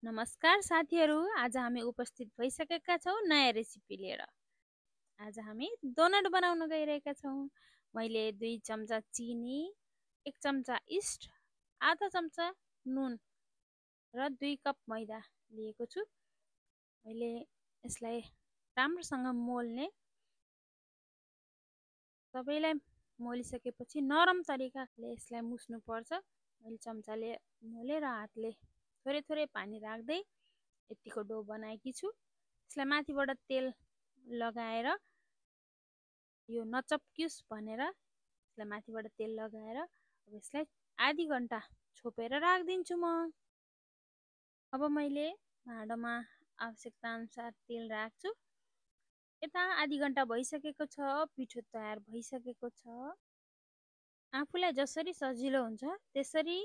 नमस्कार साथीहरू, आज हामी उपस्थित भइसकेका छौँ नयाँ रेसिपी लिएर। आज हामी डोनट बनाउन गइरहेका छौँ। मैले 2 चम्चा चिनी, 1 चम्चा इस्ट, आधा चम्चा नुन र 2 कप मैदा लिएको छु। मैले यसलाई राम्रोसँग मोल्ने, सबैलाई मोलिसकेपछि नरम तरिकाले यसलाई मुस्नुपर्छ। मैले चम्चाले मोले र हातले थोरै थोरै पानी राख्दै यतिको डो बनाएकी छु। यसलाई माथिबाट तेल लगाएर यो नचप्कियोस् भनेर यसलाई माथिबाट तेल लगाएर अब यसलाई आधी घण्टा छोपेर राखिदिन्छु म। अब मैले भाँडोमा आवश्यकता अनुसार तेल राख्छु। यता आधी घण्टा भइसकेको छ, पिठो तयार भइसकेको छ। आफूलाई जसरी सजिलो हुन्छ त्यसरी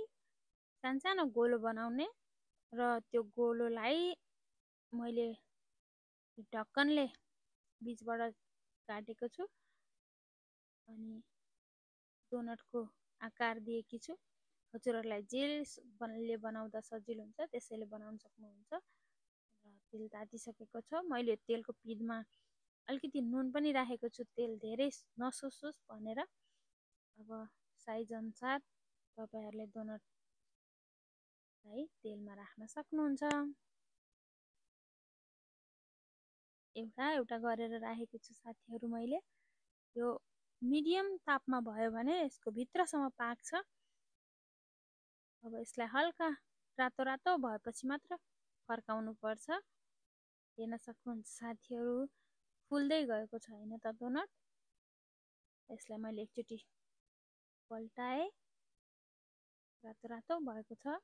सानसानो गोलो बनाउने र त्यो गोलोलाई मैले ढक्कनले बीचबाट काटेको छु अनि डोनटको आकार दिएकी छु। हजुरहरूलाई जेले बनाउँदा सजिलो हुन्छ त्यसैले बनाउन सक्नुहुन्छ। र तेल तातिसकेको छ। मैले तेलको पिँधमा अलिकति नुन पनि राखेको छु, तेल धेरै नसोसोस् भनेर। अब साइज अनुसार तपाईहरुले डोनटलाई तेलमा राख्न सक्नुहुन्छ। एउटा एउटा गरेर राखेको छु साथीहरु। मैले यो मिडियम तापमा भयो भने यसको भित्रसम्म पाक्छ। अब यसलाई हल्का रातो रातो भएपछि मात्र फर्काउनु पर्छ। हेर्न सक्नुहुन्छ साथीहरु, फुल्दै गएको छैन त डोनट। यसलाई मैले एकचोटी पल्टाए, रातो रातो भएको छ।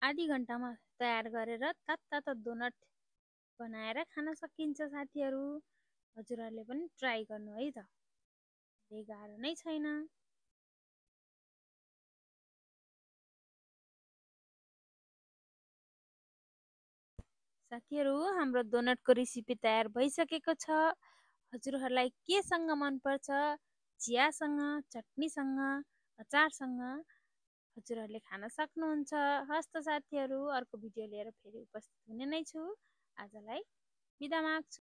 आधी घण्टामा तयार गरेर तातो डोनट बनाएर खान सकिन्छ साथीहरु। हजुरहरूले पनि ट्राई गर्नु है त, धेरै गाह्रो नै छैन। साथीहरु, हाम्रो डोनटको रेसिपी तयार भइसकेको छ। हजुरहरूलाई केसँग मन पर्छ? चियासँग, चटनीसँग, अचारसँग हजुरहरूले खान सक्नुहुन्छ। हस्त साथीहरु, अर्को भिडियो लिएर फेरि उपस्थित हुने नै छु। आजलाई बिदा माग्छु।